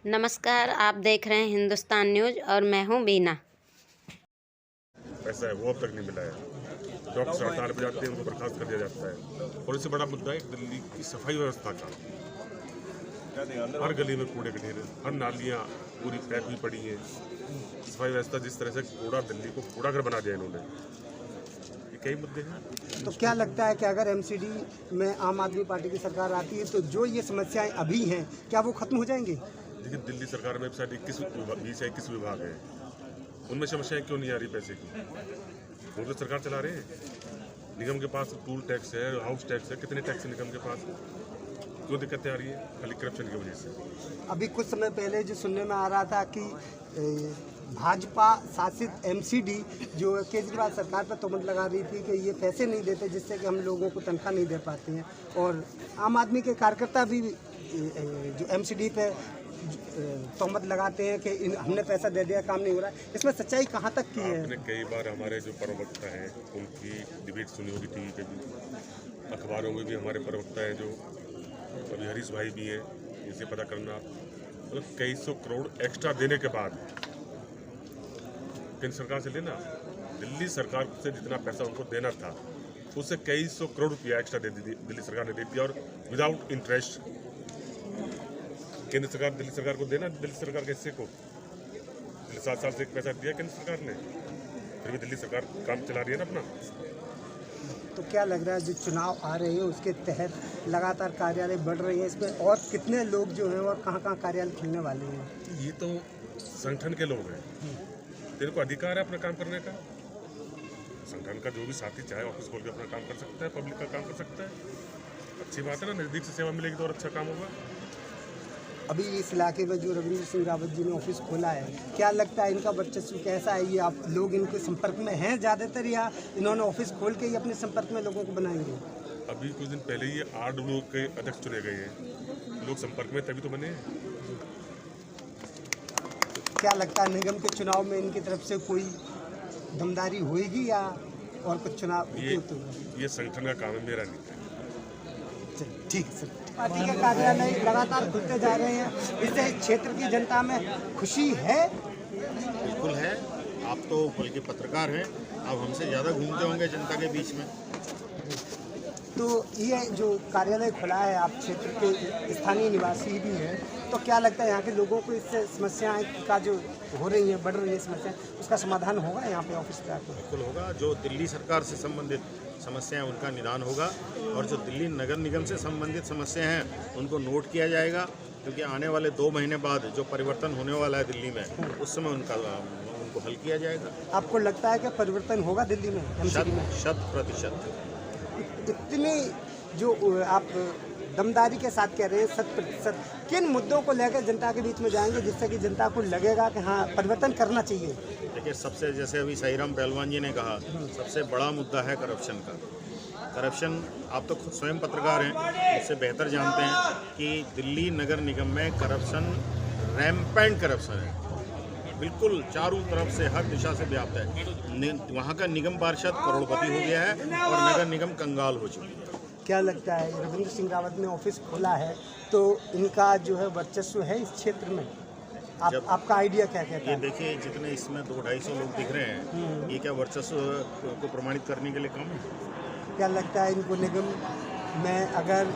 नमस्कार, आप देख रहे हैं हिंदुस्तान न्यूज़ और मैं हूं बीना। पैसा है वो अब तक नहीं मिला है। डॉक्टर हड़ताल पर जाते हैं, उनको बर्खास्त कर दिया जाता है। और इससे बड़ा मुद्दा है दिल्ली की सफाई व्यवस्था का। हर गली में कूड़े के ढेर, हर नालियाँ पूरी पैक हुई पड़ी हैं। सफाई व्यवस्था जिस तरह से कूड़ा, दिल्ली को कूड़ा घर बना दिया इन्होंने, ये कई मुद्दे हैं। तो क्या लगता है कि अगर एमसीडी में आम आदमी पार्टी की सरकार आती है तो जो ये समस्याएं अभी हैं क्या वो खत्म हो जाएंगी? देखिए, दिल्ली सरकार में शायद 21 विभाग हैं, उनमें समस्याएं क्यों नहीं आ रही पैसे की? वो तो सरकार चला रहे हैं। निगम के पास टूल टैक्स है, हाउस टैक्स है, कितने टैक्स है निगम के पास? क्यों दिक्कतें आ रही है? खाली करप्शन की वजह से। अभी कुछ समय पहले जो सुनने में आ रहा था कि भाजपा शासित एमसीडी जो केजरीवाल सरकार पर तोहमत लगा रही थी कि ये पैसे नहीं देते जिससे कि हम लोगों को तनख्वाह नहीं दे पाते हैं, और आम आदमी के कार्यकर्ता भी जो एमसीडी पे तोहमत लगाते हैं कि हमने पैसा दे दिया, काम नहीं हो रहा है। इसमें सच्चाई कहाँ तक की है? आपने कई बार हमारे जो प्रवक्ता हैं उनकी डिबेट सुनी होगी टीवी पे भी, अखबारों में भी हमारे प्रवक्ता हैं जो अभी हरीश भाई भी हैं, इसे पता करना। मतलब कई सौ करोड़ एक्स्ट्रा देने के बाद केंद्र सरकार से लेना, दिल्ली सरकार से जितना पैसा उनको देना था उससे कई सौ करोड़ रुपया एक्स्ट्रा दे दी दिल्ली सरकार ने, दे दिया, और विदाउट इंटरेस्ट। केंद्र सरकार दिल्ली सरकार को देना, दिल्ली सरकार के हिस्से को 7 साल से एक पैसा दिया केंद्र सरकार ने, फिर भी दिल्ली सरकार काम चला रही है ना अपना। तो क्या लग रहा है जो चुनाव आ रहे हैं उसके तहत लगातार कार्यालय बढ़ रही है, इसमें और कितने लोग जो हैं और कहाँ कार्यालय खुलने वाले हैं? ये तो संगठन के लोग हैं, तेरे को अधिकार है अपना काम करने का। संगठन का जो भी साथी चाहे ऑफिस खोल के अपना काम कर सकता है, पब्लिक का काम कर सकता है। अच्छी बात है ना, नज़दीक से सेवा मिलेगी तो और अच्छा काम होगा। अभी इस इलाके में जो रविंद्र सिंह रावत जी ने ऑफिस खोला है, क्या लगता है इनका वर्चस्व कैसा है? ये आप लोग इनके संपर्क में हैं ज़्यादातर, या इन्होंने ऑफिस खोल के ही अपने संपर्क में लोगों को बनाएंगे? अभी कुछ दिन पहले ये 8 लोग के अध्यक्ष चुने गए हैं, लोग संपर्क में तभी तो बने हैं। क्या लगता है निगम के चुनाव में इनकी तरफ से कोई दमदारी होगी या और कुछ चुनाव? ये संगठन का काम है, मेरा नहीं। ठीक है सर। पार्टी के कार्यालय लगातार खुलते जा रहे हैं, इससे क्षेत्र की जनता में खुशी है? बिल्कुल है। आप तो बल्कि पत्रकार हैं, आप हमसे ज़्यादा घूमते होंगे जनता के बीच में। तो ये जो कार्यालय खुला है, आप क्षेत्र के स्थानीय निवासी भी हैं, तो क्या लगता है यहाँ के लोगों को इससे समस्याएं का जो हो रही हैं, बढ़ रही है समस्याएं, उसका समाधान होगा यहाँ पे ऑफिस पे आकर? बिल्कुल होगा। जो दिल्ली सरकार से संबंधित समस्याएं उनका निदान होगा, और जो दिल्ली नगर निगम से संबंधित समस्याएं हैं उनको नोट किया जाएगा, क्योंकि आने वाले 2 महीने बाद जो परिवर्तन होने वाला है दिल्ली में, उस समय उनको हल किया जाएगा। आपको लगता है कि परिवर्तन होगा दिल्ली में? 100%। इतनी जो आप दमदारी के साथ कह रहे हैं 100%, किन मुद्दों को लेकर जनता के बीच में जाएंगे जिससे कि जनता को लगेगा कि हाँ परिवर्तन करना चाहिए? देखिए, सबसे जैसे अभी साईराम पहलवान जी ने कहा, सबसे बड़ा मुद्दा है करप्शन का। करप्शन, आप तो खुद स्वयं पत्रकार हैं, इससे बेहतर जानते हैं कि दिल्ली नगर निगम में करप्शन, रैम्पेंट करप्शन है, बिल्कुल चारों तरफ से हर दिशा से व्याप्त है। वहाँ का निगम पार्षद करोड़पति हो गया है और नगर निगम कंगाल हो चुकी है। क्या लगता है रविंद्र सिंह रावत ने ऑफिस खोला है तो इनका जो है वर्चस्व है इस क्षेत्र में? आपका आइडिया क्या कहता ये है? देखिए, जितने इसमें 200-250 लोग दिख रहे हैं, ये क्या वर्चस्व को प्रमाणित करने के लिए कम है? क्या लगता है इनको निगम में अगर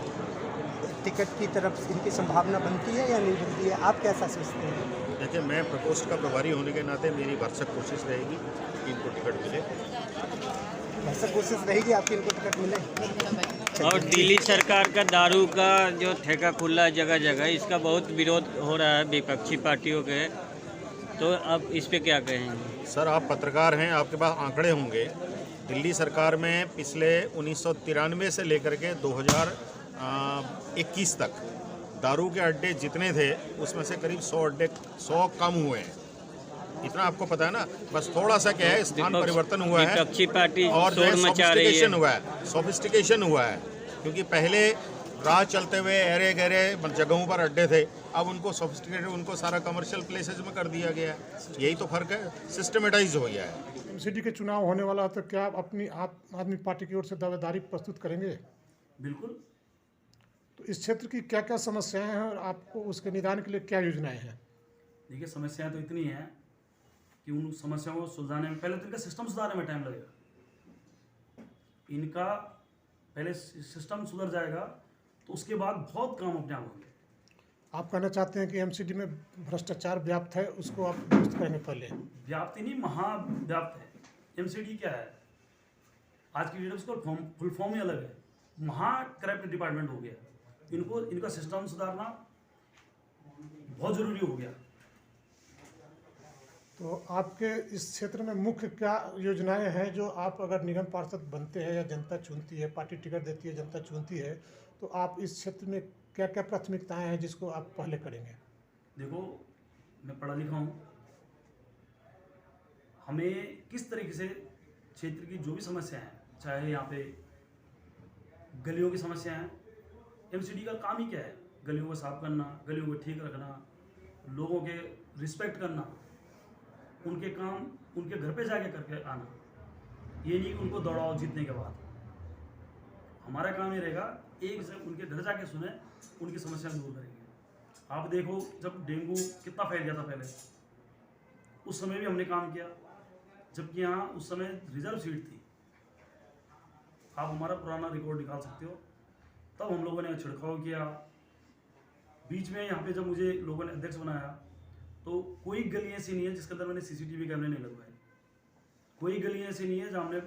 टिकट की तरफ इनकी संभावना बनती है या नहीं बनती है? आप कैसा सोचते हैं? देखिए, मैं प्रकोष्ठ का प्रभारी होने के नाते मेरी भरसक कोशिश रहेगी कि इनको टिकट मिले। भरसक कोशिश रहेगी आपकी इनको टिकट मिले। और दिल्ली सरकार का दारू का जो ठेका खुला है जगह जगह, इसका बहुत विरोध हो रहा है विपक्षी पार्टियों के, तो अब इस पे क्या कहेंगे? सर, आप पत्रकार हैं, आपके पास आंकड़े होंगे। दिल्ली सरकार में पिछले 1993 से लेकर के 2021 तक दारू के अड्डे जितने थे उसमें से करीब 100 कम हुए हैं। इतना आपको पता है ना। बस थोड़ा सा क्या है, स्थान परिवर्तन हुआ है, विपक्षी पार्टी और शोर मचा रही है। सोफिस्टिकेशन हुआ है, क्योंकि पहले राह चलते हुए ऐरे गहरे जगहों पर अड्डे थे, अब उनको सोफिस्टिकेटेड, उनको सारा कमर्शियल प्लेसेस में कर दिया गया है। यही तो फर्क है, सिस्टमेटाइज हो गया है। एमसीडी के चुनाव होने वाला है, तो क्या आप अपनी आम आदमी पार्टी की ओर से दावेदारी प्रस्तुत करेंगे? बिल्कुल। तो इस क्षेत्र की क्या क्या समस्याएं हैं और आपको उसके निदान के लिए क्या योजनाएं हैं? देखिए, समस्याएं तो इतनी हैं कि उन समस्याओं को सुलझाने में पहले तो इनका सिस्टम सुधारने में टाइम लगेगा। इनका पहले सिस्टम सुधर जाएगा तो उसके बाद बहुत काम अपने आप होंगे। आप कहना चाहते हैं कि एमसीडी में भ्रष्टाचार व्याप्त है, उसको आप दुरुस्त करेंगे पहले? व्याप्त ही नहीं, महाव्याप्त है। एमसीडी क्या है आज की डेट में? उसका फुल फॉर्म ही अलग है। महा करप्ट डिपार्टमेंट हो गया। इनका सिस्टम सुधारना बहुत ज़रूरी हो गया। तो आपके इस क्षेत्र में मुख्य क्या योजनाएं हैं जो आप अगर निगम पार्षद बनते हैं या जनता चुनती है, पार्टी टिकट देती है, जनता चुनती है, तो आप इस क्षेत्र में क्या क्या प्राथमिकताएं हैं जिसको आप पहले करेंगे? देखो, मैं पढ़ा लिखा हूँ। हमें किस तरीके से क्षेत्र की जो भी समस्या है, चाहे यहाँ पे गलियों की समस्या है, एमसीडी का काम ही क्या है? गलियों को साफ करना, गलियों को ठीक रखना, लोगों के रिस्पेक्ट करना, उनके काम उनके घर पे जाके करके आना। ये नहीं कि उनको दौड़ाओ जीतने के बाद। हमारा काम ये रहेगा एक से उनके घर जाके सुने, उनकी समस्या दूर करेंगे। आप देखो, जब डेंगू कितना फैल गया था पहले, उस समय भी हमने काम किया, जबकि यहाँ उस समय रिजर्व सीट थी। आप हमारा पुराना रिकॉर्ड निकाल सकते हो। तब हम लोगों ने छिड़काव किया। बीच में यहाँ पे जब मुझे लोगों ने अध्यक्ष बनाया तो कोई गली ऐसी नहीं है जिसके अंदर मैंने सीसीटीवी कैमरे नहीं लगवाए। कोई गली ऐसी नहीं है जहाँ हमने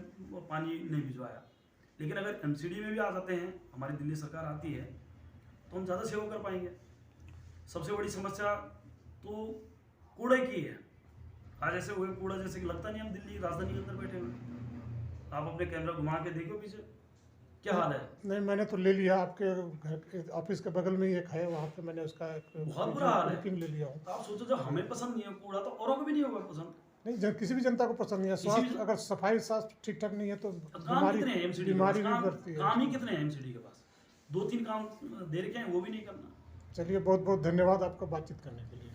पानी नहीं भिजवाया। लेकिन अगर एमसीडी में भी आ जाते हैं, हमारी दिल्ली सरकार आती है, तो हम ज़्यादा सेवा कर पाएंगे। सबसे बड़ी समस्या तो कूड़े की है। आज ऐसे हुए कूड़ा जैसे कि लगता नहीं हम दिल्ली राजधानी के अंदर बैठे हुए। आप अपने कैमरा घुमा के देखो पीछे क्या हाल है। नहीं, मैंने तो ले लिया, आपके घर के ऑफिस के बगल में ही एक है, वहाँ पे मैंने उसका बहुत बुरा हाल है। बुकिंग ले लिया हूँ। तो आप सोचो, जब हमें पसंद नहीं है कूड़ा तो औरों को भी नहीं होगा पसंद। नहीं, किसी भी जनता को पसंद नहीं है। स्वास्थ्य अगर सफाई साफ ठीक ठाक नहीं है तो बीमारी भी बढ़ती है। काम ही कितने हैं एमसीडी के पास? 2-3 काम दे रखे हैं, वो भी नहीं करना। चलिए, बहुत बहुत धन्यवाद आपका बातचीत करने के लिए।